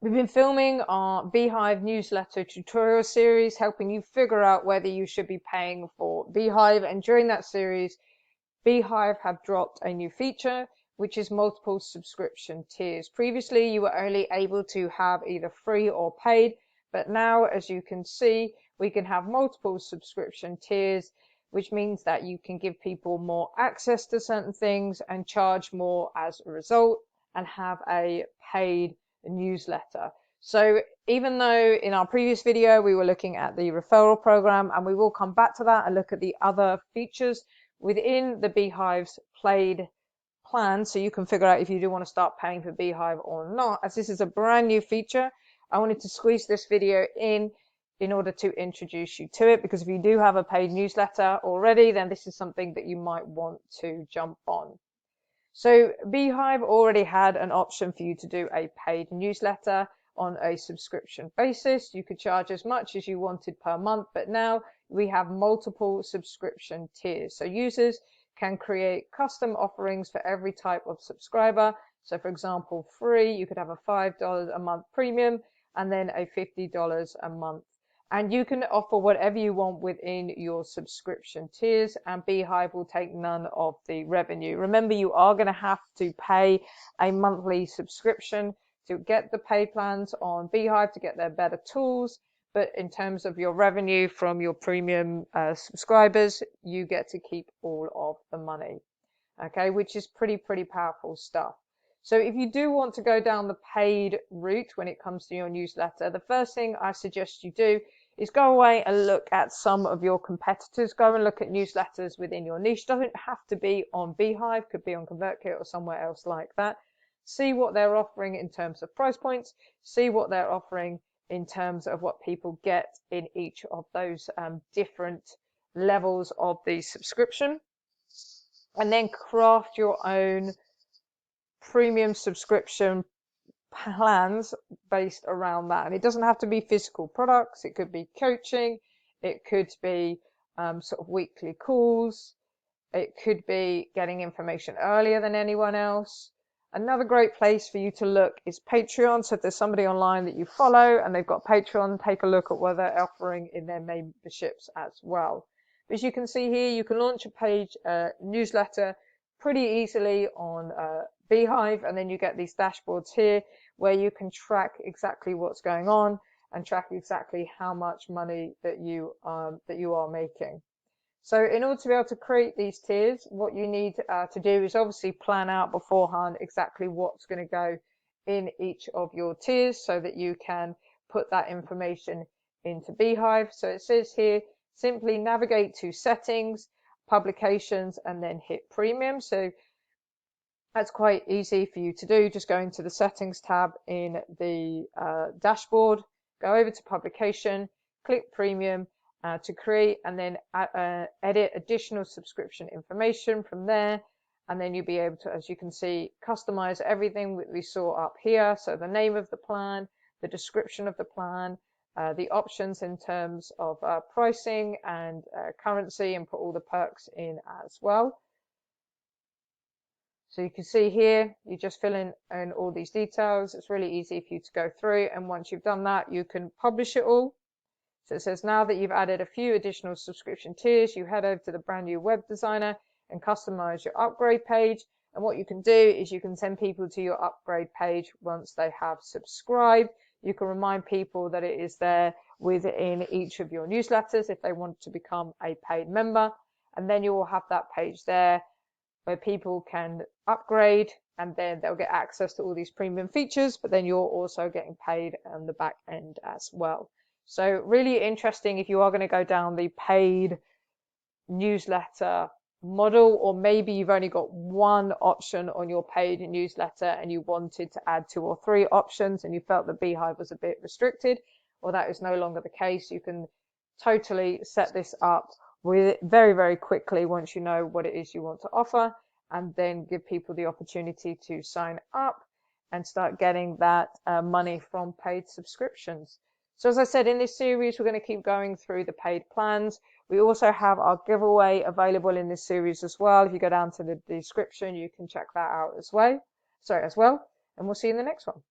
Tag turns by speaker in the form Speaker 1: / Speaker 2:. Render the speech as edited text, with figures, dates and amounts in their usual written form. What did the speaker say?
Speaker 1: We've been filming our Beehiiv newsletter tutorial series, helping you figure out whether you should be paying for Beehiiv. And during that series, Beehiiv have dropped a new feature, which is multiple subscription tiers. Previously, you were only able to have either free or paid, but now, as you can see, we can have multiple subscription tiers, which means that you can give people more access to certain things and charge more as a result, and have a paid newsletter. So even though in our previous video we were looking at the referral program, and we will come back to that and look at the other features within the Beehiiv's paid plan, so you can figure out if you do want to start paying for Beehiiv or not, as this is a brand new feature, I wanted to squeeze this video in order to introduce you to it, because if you do have a paid newsletter already, then this is something that you might want to jump on. So Beehiiv already had an option for you to do a paid newsletter on a subscription basis. You could charge as much as you wanted per month, but now we have multiple subscription tiers. So users can create custom offerings for every type of subscriber. So for example, free, you could have a $5 a month premium and then a $50 a month. And you can offer whatever you want within your subscription tiers, and Beehiiv will take none of the revenue. Remember, you are going to have to pay a monthly subscription to get the paid plans on Beehiiv, to get their better tools. But in terms of your revenue from your premium subscribers, you get to keep all of the money, okay, which is pretty powerful stuff. So if you do want to go down the paid route when it comes to your newsletter, the first thing I suggest you do is go away and look at some of your competitors. Go and look at newsletters within your niche. Doesn't have to be on Beehiiv, could be on ConvertKit or somewhere else like that. See what they're offering in terms of price points. See what they're offering in terms of what people get in each of those different levels of the subscription. And then craft your own premium subscription plans based around that. And it doesn't have to be physical products. It could be coaching. It could be sort of weekly calls. It could be getting information earlier than anyone else. Another great place for you to look is Patreon. So if there's somebody online that you follow and they've got Patreon, take a look at what they're offering in their memberships as well. But as you can see here, you can launch a page newsletter pretty easily on Beehiiv, and then you get these dashboards here where you can track exactly what's going on and track exactly how much money that you are making. So in order to be able to create these tiers, what you need to do is obviously plan out beforehand exactly what's going to go in each of your tiers, so that you can put that information into Beehiiv. So it says here, simply navigate to settings, publications, and then hit premium. So that's quite easy for you to do. Just go into the settings tab in the dashboard, go over to publication, click premium to create, and then edit additional subscription information from there. And then you'll be able to, as you can see, customize everything that we saw up here. So the name of the plan, the description of the plan, the options in terms of pricing and currency, and put all the perks in as well. So you can see here, you just fill in all these details. It's really easy for you to go through, and once you've done that, you can publish it all. So it says now that you've added a few additional subscription tiers, you head over to the brand new web designer and customize your upgrade page. And what you can do is you can send people to your upgrade page once they have subscribed. You can remind people that it is there within each of your newsletters if they want to become a paid member. And then you will have that page there where people can upgrade, and then they'll get access to all these premium features, but then you're also getting paid on the back end as well. So really interesting if you are going to go down the paid newsletter model, or maybe you've only got one option on your paid newsletter and you wanted to add 2 or 3 options and you felt that Beehiiv was a bit restricted, or that is no longer the case. You can totally set this up with very quickly once you know what it is you want to offer, and then give people the opportunity to sign up and start getting that money from paid subscriptions. So as I said, in this series, we're going to keep going through the paid plans. We also have our giveaway available in this series as well. If you go down to the description, you can check that out as well. And we'll see you in the next one.